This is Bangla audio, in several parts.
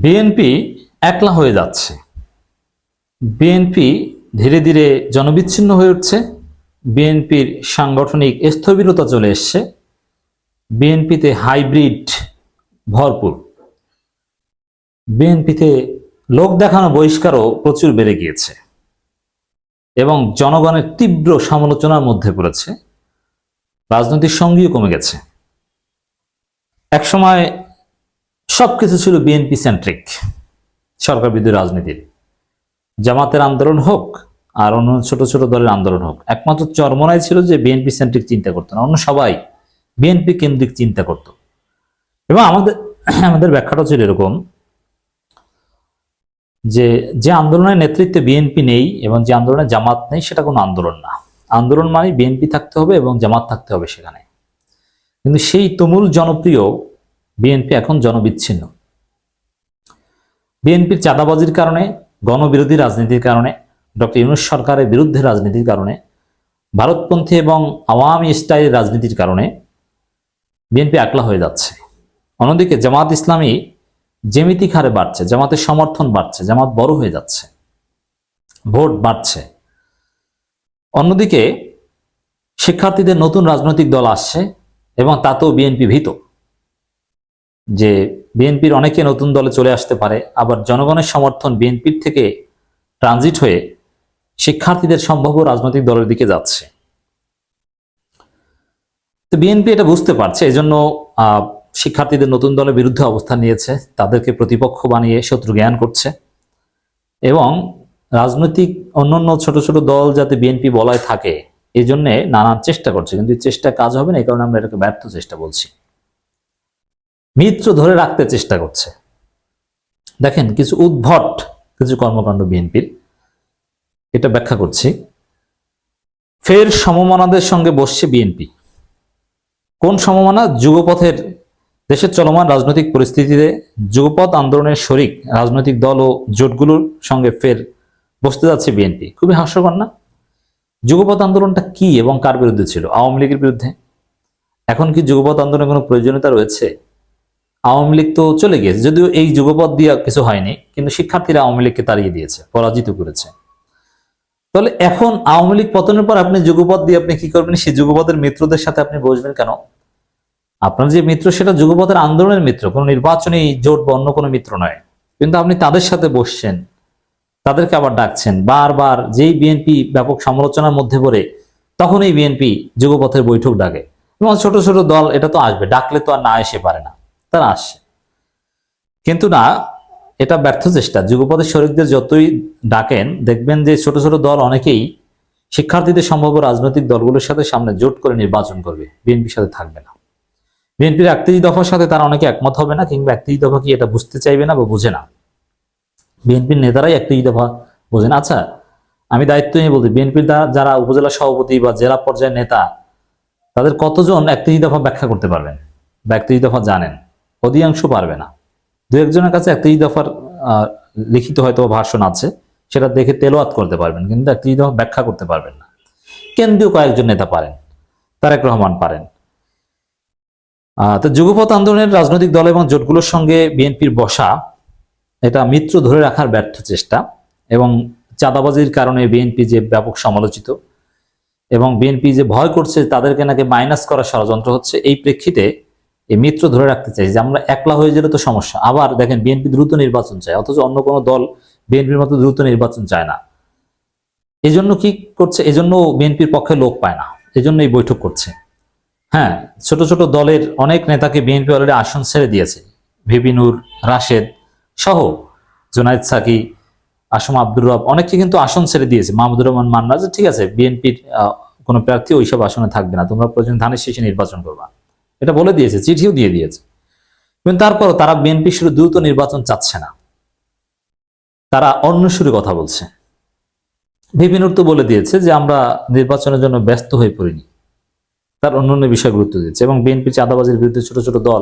বিএনপি একলা হয়ে যাচ্ছে। বিএনপি ধীরে ধীরে জনবিচ্ছিন্ন হয়ে উঠছে। বিএনপির সাংগঠনিক স্থবিরতা চলে এসছে। বিএনপিতে হাইব্রিড ভরপুর। বিএনপিতে লোক দেখানো বহিষ্কারও প্রচুর বেড়ে গিয়েছে এবং জনগণের তীব্র সমালোচনার মধ্যে পড়েছে। রাজনৈতিক সঙ্গীও কমে গেছে। একসময় সবকিছু ছিল বিএনপি সেন্ট্রিক, সরকার বিরোধী রাজনীতির। জামাতের আন্দোলন হোক আর অন্য ছোট ছোট দলের আন্দোলন হোক, একমাত্র চরমোনাই ছিল যে বিএনপি সেন্ট্রিক চিন্তা করতো না, অন্য সবাই বিএনপি কেন্দ্রিক চিন্তা করত। এবং আমাদের ব্যাখ্যাটা ছিল এরকম যে যে আন্দোলনের নেতৃত্বে বিএনপি নেই এবং যে আন্দোলনে জামাত নেই সেটা কোনো আন্দোলন না। আন্দোলন মানে বিএনপি থাকতে হবে এবং জামাত থাকতে হবে সেখানে। কিন্তু সেই তুমুল জনপ্রিয় বিএনপি এখন জনবিচ্ছিন্ন। বিএনপির চাঁদাবাজির কারণে, গণবিরোধী রাজনীতির কারণে, ডক্টর ইউনূস সরকারের বিরুদ্ধে রাজনীতির কারণে, ভারতপন্থী এবং আওয়ামী স্টাইলের রাজনীতির কারণে বিএনপি একলা হয়ে যাচ্ছে। অন্যদিকে জামাত ইসলামী জ্যামিতিক হারে বাড়ছে, জামাতের সমর্থন বাড়ছে, জামাত বড় হয়ে যাচ্ছে, ভোট বাড়ছে। অন্যদিকে শিক্ষার্থীদের নতুন রাজনৈতিক দল আসছে এবং তাতেও বিএনপি ভীত যে বিএনপির অনেকে নতুন দলে চলে আসতে পারে, আবার জনগণের সমর্থন বিএনপির থেকে ট্রানজিট হয়ে শিক্ষার্থীদের সম্ভাব্য রাজনৈতিক দলের দিকে যাচ্ছে। তো বিএনপি এটা বুঝতে পারছে, এজন্য শিক্ষার্থীদের নতুন দলের বিরুদ্ধে অবস্থান নিয়েছে, তাদেরকে প্রতিপক্ষ বানিয়ে শত্রু জ্ঞান করছে এবং রাজনৈতিক অন্যান্য ছোট ছোট দল যাতে বিএনপি বলায় থাকে এই জন্যে নানান চেষ্টা করছে। কিন্তু চেষ্টা কাজ হবে না, এই কারণে আমরা এটাকে ব্যর্থ চেষ্টা বলছি। মিত্র ধরে রাখতে চেষ্টা করছে। দেখেন কিছু উদ্ভট কিছু কর্মকাণ্ড বিএনপির, এটা ব্যাখ্যা করছি। ফের সমমনাদের সঙ্গে বসছে বিএনপি। কোন সমমনা? যুগপথের দেশের চলমান রাজনৈতিক পরিস্থিতিতে যুগপথ আন্দোলনের শরিক রাজনৈতিক দল ও জোটগুলোর সঙ্গে ফের বসতে যাচ্ছে বিএনপি। খুবই হাস্যকর না? যুগপথ আন্দোলনটা কি এবং কার বিরুদ্ধে ছিল? আওয়ামী লীগের বিরুদ্ধে। এখন কি যুগপথ আন্দোলনের কোনো প্রয়োজনীয়তা রয়েছে? আওয়ামী লীগ তো চলে গিয়েছে, যদিও এই যুগপথ দিয়ে কিছু হয়নি, কিন্তু শিক্ষার্থীরা আওয়ামী লীগকে তাড়িয়ে দিয়েছে, পরাজিত করেছে। তাহলে এখন আওয়ামী লীগ পতনের পর আপনি যুগপথ দিয়ে আপনি কি করবেন? সেই যুগপথের মিত্রদের সাথে আপনি বসবেন কেন? আপনার যে মিত্র সেটা যুগপথের আন্দোলনের মিত্র, কোনো নির্বাচনী জোট বা অন্য কোনো মিত্র নয়। কিন্তু আপনি তাদের সাথে বসছেন, তাদেরকে আবার ডাকছেন বারবার। যেই বিএনপি ব্যাপক সমালোচনার মধ্যে পড়ে তখনই বিএনপি যুগপথের বৈঠক ডাকে। এবং ছোট ছোট দল এটা তো আসবে, ডাকলে তো আর না এসে পারে না, তারা আসে। কিন্তু না, এটা ব্যর্থ চেষ্টা। যুগপথের শরিকদের যতই ডাকেন দেখবেন যে ছোট ছোট দল অনেকেই শিক্ষার্থীদের সম্ভাব্য রাজনৈতিক দলগুলোর সাথে সামনে জোট করে নির্বাচন করবে, বিএনপির সাথে থাকবে না। বিএনপির 31 দফার সাথে তারা অনেকে একমত হবে না, কিংবা 31 দফা কি এটা বুঝতে চাইবে না বা বুঝে না। বিএনপির নেতারাই 31 দফা বোঝেন। আচ্ছা, আমি দায়িত্ব নিয়ে বলছি, বিএনপির যারা উপজেলা সভাপতি বা জেলা পর্যায়ের নেতা, তাদের কতজন 31 দফা ব্যাখ্যা করতে পারবেন বা 31 দফা জানেন? অধিকাংশ পারবে না। দু একজনের কাছে 31 দফার লিখিত হয়তো ভাষণ আছে, সেটা দেখে তেলাওয়াত করতে পারবেন, কিন্তু 31 দফা ব্যাখ্যা করতে পারবেন না। কেন্দ্রীয় কয়েকজন নেতা পারেন, তারেক রহমান পারেন। তো যুগপথ আন্দোলনের রাজনৈতিক দল এবং জোটগুলোর সঙ্গে বিএনপির বসা এটা মিত্র ধরে রাখার ব্যর্থ চেষ্টা। এবং চাঁদাবাজির কারণে বিএনপি যে ব্যাপক সমালোচিত এবং বিএনপি যে ভয় করছে তাদেরকে নাকি মাইনাস করার ষড়যন্ত্র হচ্ছে, এই প্রেক্ষিতে এই মিত্র ধরে রাখতে চাই যে আমরা একলা হয়ে গেলে তো সমস্যা। আবার দেখেন বিএনপি দ্রুত নির্বাচন চায়, অথচ অন্য কোনো দল বিএনপির মতো দ্রুত নির্বাচন চায় না। এই জন্য কি করছে? এজন্য বিএনপির পক্ষে লোক পায় না, এজন্য এই বৈঠক করছে। হ্যাঁ, ছোট ছোট দলের অনেক নেতাকে বিএনপি অলরেডি আসন ছেড়ে দিয়েছে। ভিপি নূর, রাশেদ সহ, জুনাইদ সাকি, আসম আব্দুর রব, অনেকে কিন্তু আসন ছেড়ে দিয়েছে। মাহমুদুর রহমান মান্না যে ঠিক আছে, বিএনপির কোনো প্রার্থী ওইসব আসনে থাকবে না, তোমরা প্রয়োজন ধানের শেষে নির্বাচন করবা, এটা বলে দিয়েছে, চিঠিও দিয়ে দিয়েছে। কিন্তু তারপরও তারা বিএনপি শুরু দ্রুত নির্বাচন চাচ্ছে না, তারা অন্য সুরে কথা বলছে। ভিপি নূর তো বলে দিয়েছে যে আমরা নির্বাচনের জন্য ব্যস্ত হয়ে পড়িনি, তার অন্যান্য বিষয় গুরুত্ব দিচ্ছে। এবং বিএনপি চাঁদাবাজির বিরুদ্ধে ছোট ছোট দল,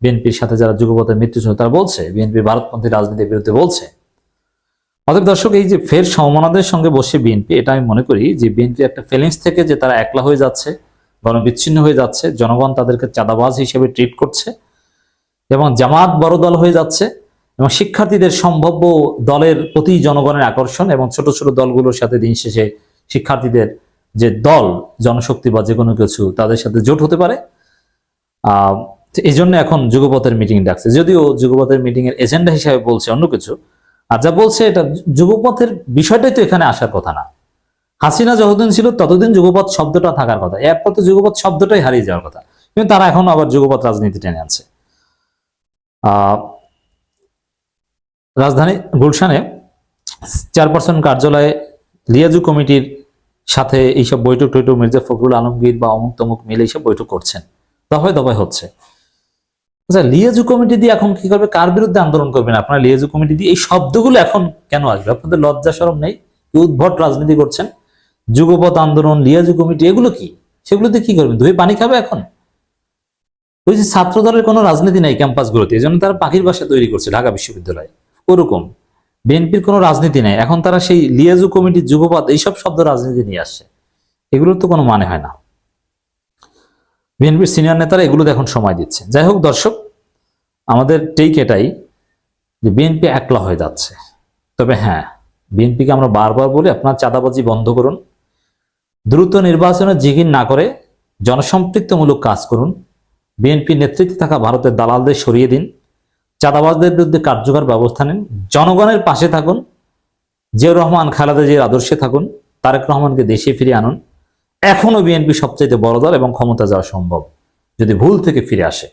বিএনপির সাথে যারা যুগপথের মৃত্যু ছিল তারা বলছে, বিএনপি ভারতপন্থী রাজনীতির বিরুদ্ধে বলছে। অতএব দর্শক, এই যে ফের সমমনাদের সঙ্গে বসে বিএনপি, এটা আমি মনে করি যে বিএনপি একটা ফিলিংস থেকে যে তারা একলা হয়ে যাচ্ছে, গণবিচ্ছিন্ন হয়ে যাচ্ছে, জনগণ তাদেরকে চাঁদাবাজ হিসেবে ট্রিট করছে এবং জামাত বড় দল হয়ে যাচ্ছে এবং শিক্ষার্থীদের সম্ভাব্য দলের প্রতি জনগণের আকর্ষণ এবং ছোট ছোট দলগুলোর সাথে দিন শেষে শিক্ষার্থীদের যে দল জনশক্তি বা যে কোনো কিছু তাদের সাথে জোট হতে পারে। এই জন্য এখন যুগপথের মিটিং ডাকছে, যদিও যুগপথের মিটিং এর এজেন্ডা হিসাবে বলছে অন্য কিছু, আর যা বলছে এটা যুগপথের বিষয়টাই তো এখানে আসার কথা না। হাসিনা যতদিন ছিল ততদিন যুগপথ শব্দটা থাকার কথা, এরপর তো যুগপথ শব্দটাই হারিয়ে যাওয়ার কথা, কিন্তু তারা এখন আবার যুগপথ রাজনীতি টেনে আনছে। রাজধানী গুলশানে চেয়ারপারসন কার্যালয়ে লিয়াজু কমিটির সাথে এইসব বৈঠক টৈঠক মির্জা ফখরুল আলমগীর বা অমুক তমুক মিলে এইসব বৈঠক করছেন, দফায় দফায় হচ্ছে। আচ্ছা, লিয়াজু কমিটি দিয়ে এখন কি করবে, কার বিরুদ্ধে আন্দোলন করবেন আপনারা? লিয়াজু কমিটি দিয়ে এই শব্দগুলো এখন কেন আসবে? আপনাদের লজ্জা শরম নেই? উদ্ভট রাজনীতি করছেন। যুগপথ আন্দোলন, লিয়াজু কমিটি, এগুলো কি? সেগুলোতে কি করবেন? ধুয়ে পানি খাবে এখন? ওই যে ছাত্র দলের কোনো রাজনীতি নাই ক্যাম্পাসগুলোতে, এই জন্য তারা পাখির বাসা তৈরি করছে ঢাকা বিশ্ববিদ্যালয়ে। ওরকম বিএনপির কোনো রাজনীতি নাই, এখন তারা সেই লিয়াজু কমিটি, যুগপথ, এইসব শব্দ রাজনীতি নিয়ে আসছে। এগুলোর তো কোনো মানে হয় না। বিএনপির সিনিয়র নেতারা এগুলো এখন সময় দিচ্ছে। যাই হোক দর্শক, আমাদের টেক এটাই যে বিএনপি একলা হয়ে যাচ্ছে। তবে হ্যাঁ, বিএনপিকে আমরা বারবার বলি আপনার চাঁদাবাজি বন্ধ করুন, দ্রুত নির্বাচনে জিগির না করে জনসম্পৃক্তমূলক কাজ করুন, বিএনপি নেতৃত্বে থাকা ভারতের দালালদের সরিয়ে দিন, চাঁদাবাজদের বিরুদ্ধে কার্যকর ব্যবস্থা নিন, জনগণের পাশে থাকুন, জিয়াউর রহমান খালেদা জিয়ার আদর্শে থাকুন, তারেক রহমানকে দেশে ফিরিয়ে আনুন। এখনো বিএনপি সবচাইতে বড় দল এবং ক্ষমতা যাওয়া সম্ভব যদি ভুল থেকে ফিরে আসে।